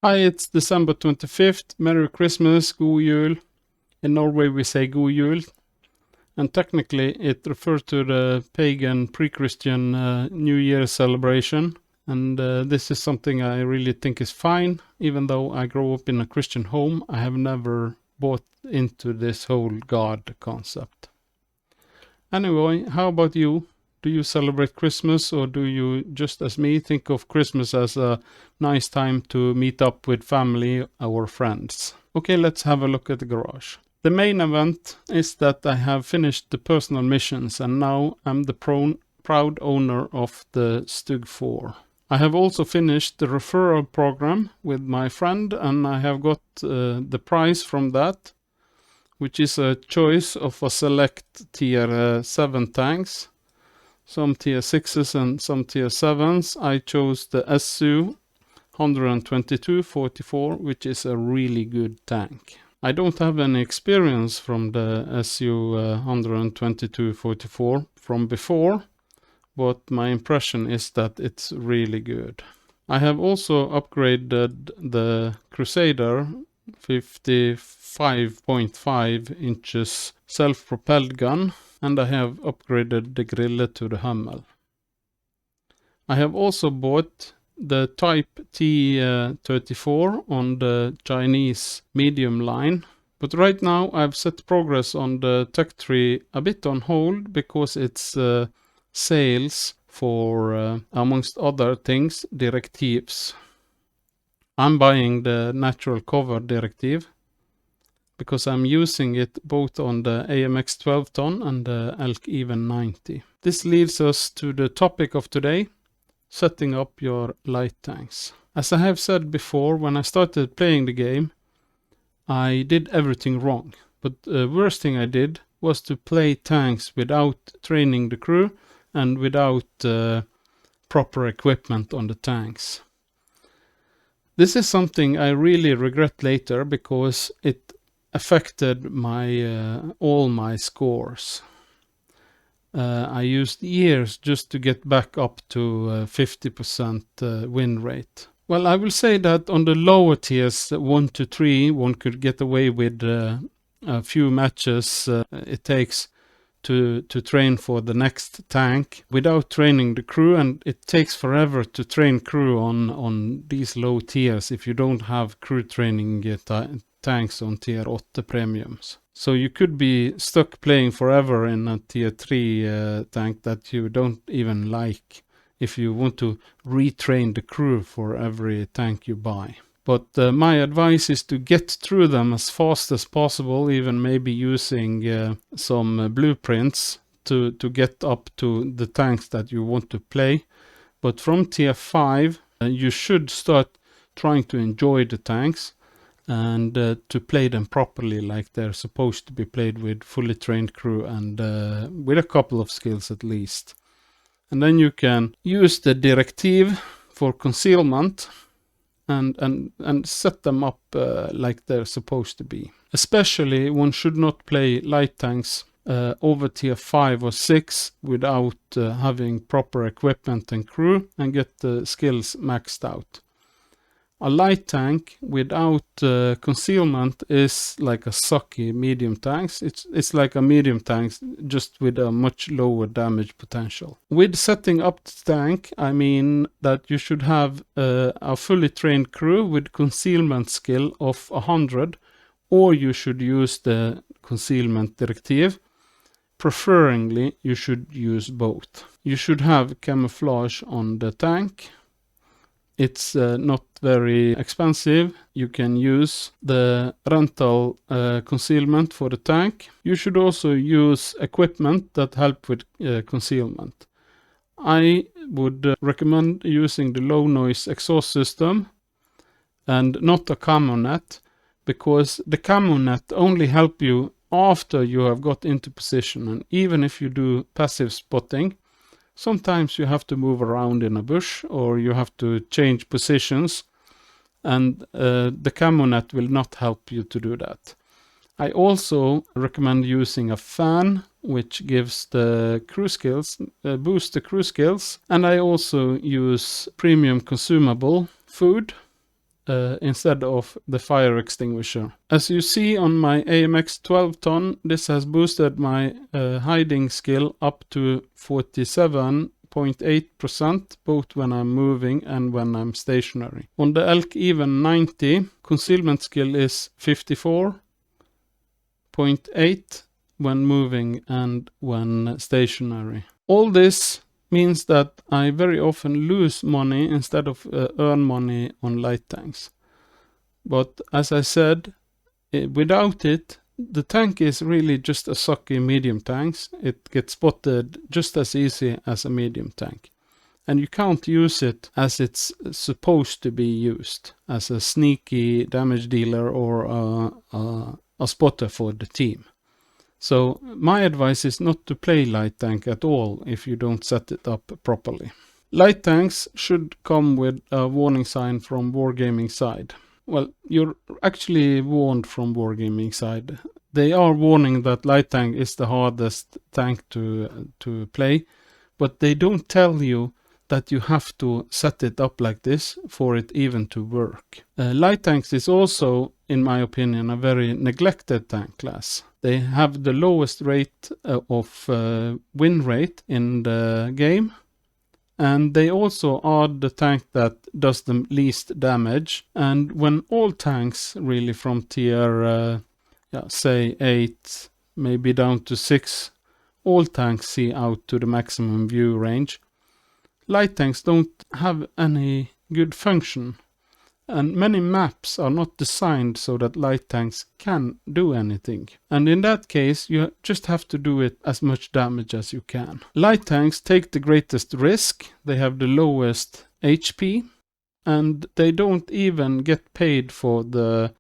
Hi, it's December 25th. Merry Christmas, God Jul. In Norway we say God Jul. And technically it refers to the pagan pre-Christian New Year celebration. And this is something I really think is fine. Even though I grew up in a Christian home, I have never bought into this whole God concept. Anyway, how about you? Do you celebrate Christmas, or do you, just as me, think of Christmas as a nice time to meet up with family or friends? Okay, let's have a look at the garage. The main event is that I have finished the personal missions and now I'm the proud owner of the Stug 4. I have also finished the referral program with my friend and I have got the prize from that, which is a choice of a select tier 7 tanks. Some tier 6s and some tier 7s. I chose the SU 122-44, which is a really good tank. I don't have any experience from the SU 122-44 from before, but my impression is that it's really good. I have also upgraded the Crusader 55.5 inches self-propelled gun, and I have upgraded the grille to the Hummel. I have also bought the Type T34 on the Chinese medium line, but right now I've set progress on the Tech Tree a bit on hold because it's sales for, amongst other things, directives. I'm buying the natural cover directive because I'm using it both on the AMX 12 ton and the Elk Even 90. This leads us to the topic of today, setting up your light tanks. As I have said before, when I started playing the game, I did everything wrong. But the worst thing I did was to play tanks without training the crew and without proper equipment on the tanks. This is something I really regret later because it affected my all my scores. I used years just to get back up to 50% win rate. Well, I will say that on the lower tiers 1 to 3 one could get away with a few matches it takes to train for the next tank without training the crew, and it takes forever to train crew on these low tiers if you don't have crew training tanks on tier 8 premiums. So you could be stuck playing forever in a tier 3 tank that you don't even like if you want to retrain the crew for every tank you buy. But my advice is to get through them as fast as possible, even maybe using some blueprints to get up to the tanks that you want to play. But from tier 5, you should start trying to enjoy the tanks and to play them properly like they're supposed to be played with fully trained crew and with a couple of skills at least. And then you can use the directive for concealment and set them up like they're supposed to be. Especially one should not play light tanks over tier 5 or 6 without having proper equipment and crew and get the skills maxed out. A light tank without concealment is like a sucky medium tanks. It's like a medium tank just with a much lower damage potential. With setting up the tank, I mean that you should have a fully trained crew with concealment skill of 100, or you should use the concealment directive. Preferably, you should use both. You should have camouflage on the tank. It's not very expensive. You can use the rental concealment for the tank. You should also use equipment that help with concealment. I would recommend using the low noise exhaust system and not a camo net, because the camo net only help you after you have got into position, and even if you do passive spotting, sometimes you have to move around in a bush or you have to change positions, and the camo net will not help you to do that. I also recommend using a fan, which gives the crew skills, boost the crew skills, and I also use premium consumable food instead of the fire extinguisher. As you see on my AMX 12 ton, this has boosted my hiding skill up to 47.8%, both when I'm moving and when I'm stationary. On the Elk Even 90, concealment skill is 54.8 when moving and when stationary. All this means that I very often lose money instead of earn money on light tanks. But as I said, without it, the tank is really just a sucky medium tank. It gets spotted just as easy as a medium tank. And you can't use it as it's supposed to be used, as a sneaky damage dealer or a spotter for the team. So my advice is not to play light tank at all if you don't set it up properly. Light tanks should come with a warning sign from Wargaming side. Well, you're actually warned from Wargaming side. They are warning that light tank is the hardest tank to play, but they don't tell you that you have to set it up like this for it even to work. Light tanks is also, in my opinion, a very neglected tank class. They have the lowest rate of win rate in the game, and they also are the tank that does the least damage. And when all tanks really from tier, say 8, maybe down to 6, all tanks see out to the maximum view range, light tanks don't have any good function. And many maps are not designed so that light tanks can do anything. And in that case, you just have to do it as much damage as you can. Light tanks take the greatest risk, they have the lowest HP, and they don't even get paid for the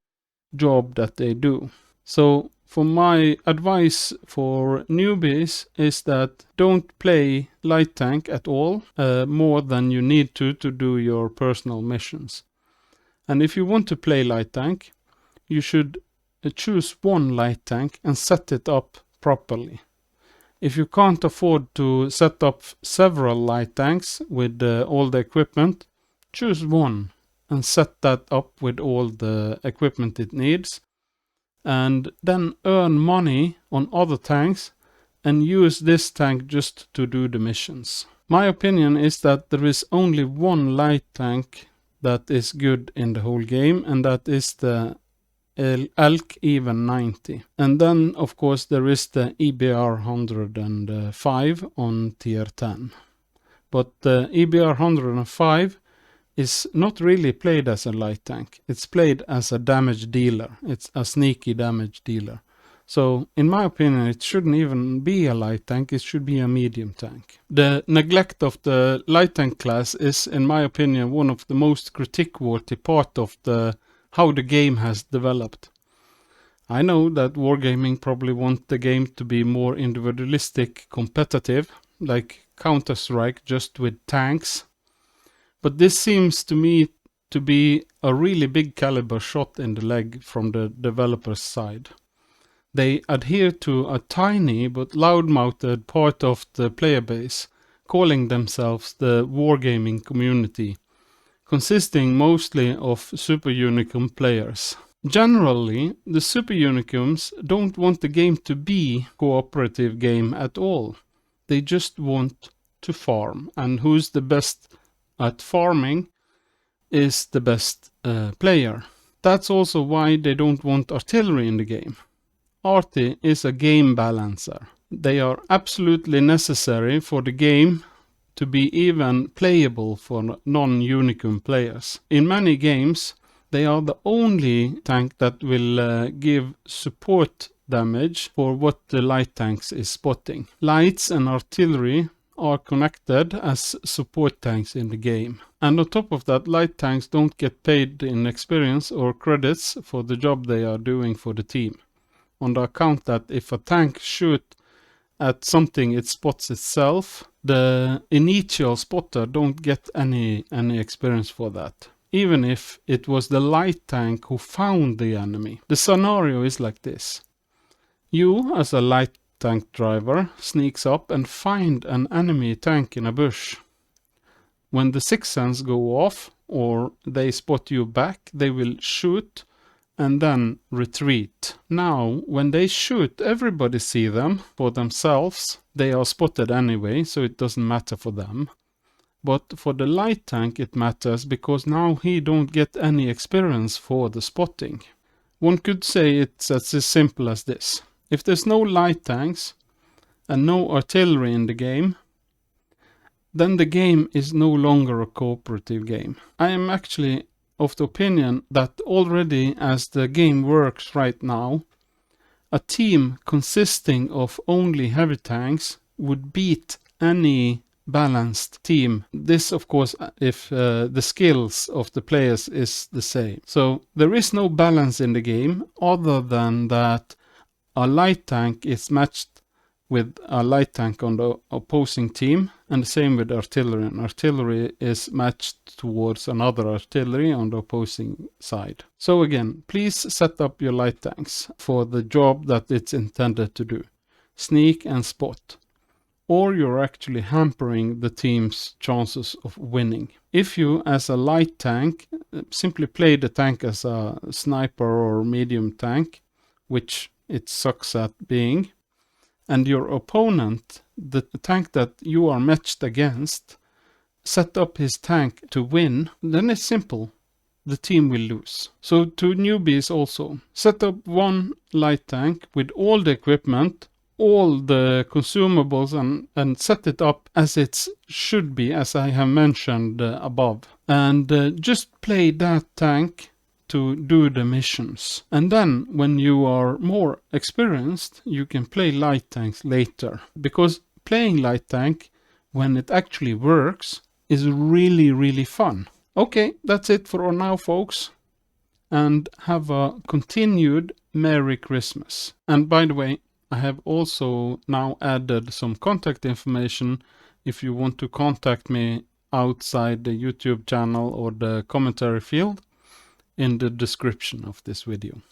job that they do. So for my advice for newbies is that don't play light tank at all, more than you need to do your personal missions. And if you want to play light tank, you should choose one light tank and set it up properly. If you can't afford to set up several light tanks with all the equipment, choose one and set that up with all the equipment it needs, and then earn money on other tanks and use this tank just to do the missions. My opinion is that there is only one light tank that is good in the whole game, and that is the Elk Even 90. And then, of course, there is the EBR 105 on tier 10. But the EBR 105 is not really played as a light tank. It's played as a damage dealer. It's a sneaky damage dealer. So, in my opinion, it shouldn't even be a light tank, it should be a medium tank. The neglect of the light tank class is, in my opinion, one of the most critique-worthy part of how the game has developed. I know that Wargaming probably want the game to be more individualistic, competitive, like Counter-Strike, just with tanks. But this seems to me to be a really big caliber shot in the leg from the developer's side. They adhere to a tiny but loud-mouthed part of the player base, calling themselves the Wargaming community, consisting mostly of Super Unicum players. Generally, the Super Unicums don't want the game to be a cooperative game at all. They just want to farm, and who's the best at farming is the best player. That's also why they don't want artillery in the game. Arty is a game balancer. They are absolutely necessary for the game to be even playable for non-Unicum players. In many games, they are the only tank that will give support damage for what the light tanks is spotting. Lights and artillery are connected as support tanks in the game. And on top of that, light tanks don't get paid in experience or credits for the job they are doing for the team. On the account that if a tank shoots at something it spots itself, the initial spotter don't get any experience for that. Even if it was the light tank who found the enemy. The scenario is like this. You, as a light tank driver, sneaks up and find an enemy tank in a bush. when the sixth sense go off or they spot you back, they will shoot and then retreat. Now, when they shoot, everybody see them for themselves. They are spotted anyway, so it doesn't matter for them. But for the light tank it matters, because now he don't get any experience for the spotting. One could say it's as simple as this. If there's no light tanks and no artillery in the game, then the game is no longer a cooperative game. I am actually of the opinion that already as the game works right now, a team consisting of only heavy tanks would beat any balanced team. This, of course, if the skills of the players is the same. So there is no balance in the game other than that a light tank is matched with a light tank on the opposing team, and the same with artillery. And artillery is matched towards another artillery on the opposing side. So again, please set up your light tanks for the job that it's intended to do. Sneak and spot. Or you're actually hampering the team's chances of winning. If you, as a light tank, simply play the tank as a sniper or medium tank, which it sucks at being, and your opponent, the tank that you are matched against, set up his tank to win, then it's simple. The team will lose. So to newbies also, set up one light tank with all the equipment, all the consumables, and set it up as it should be, as I have mentioned above. And just play that tank to do the missions. And then when you are more experienced, you can play light tanks later. Because playing light tank, when it actually works, is really, really fun. Okay, that's it for now, folks. And have a continued Merry Christmas. And by the way, I have also now added some contact information if you want to contact me outside the YouTube channel or the commentary field in the description of this video.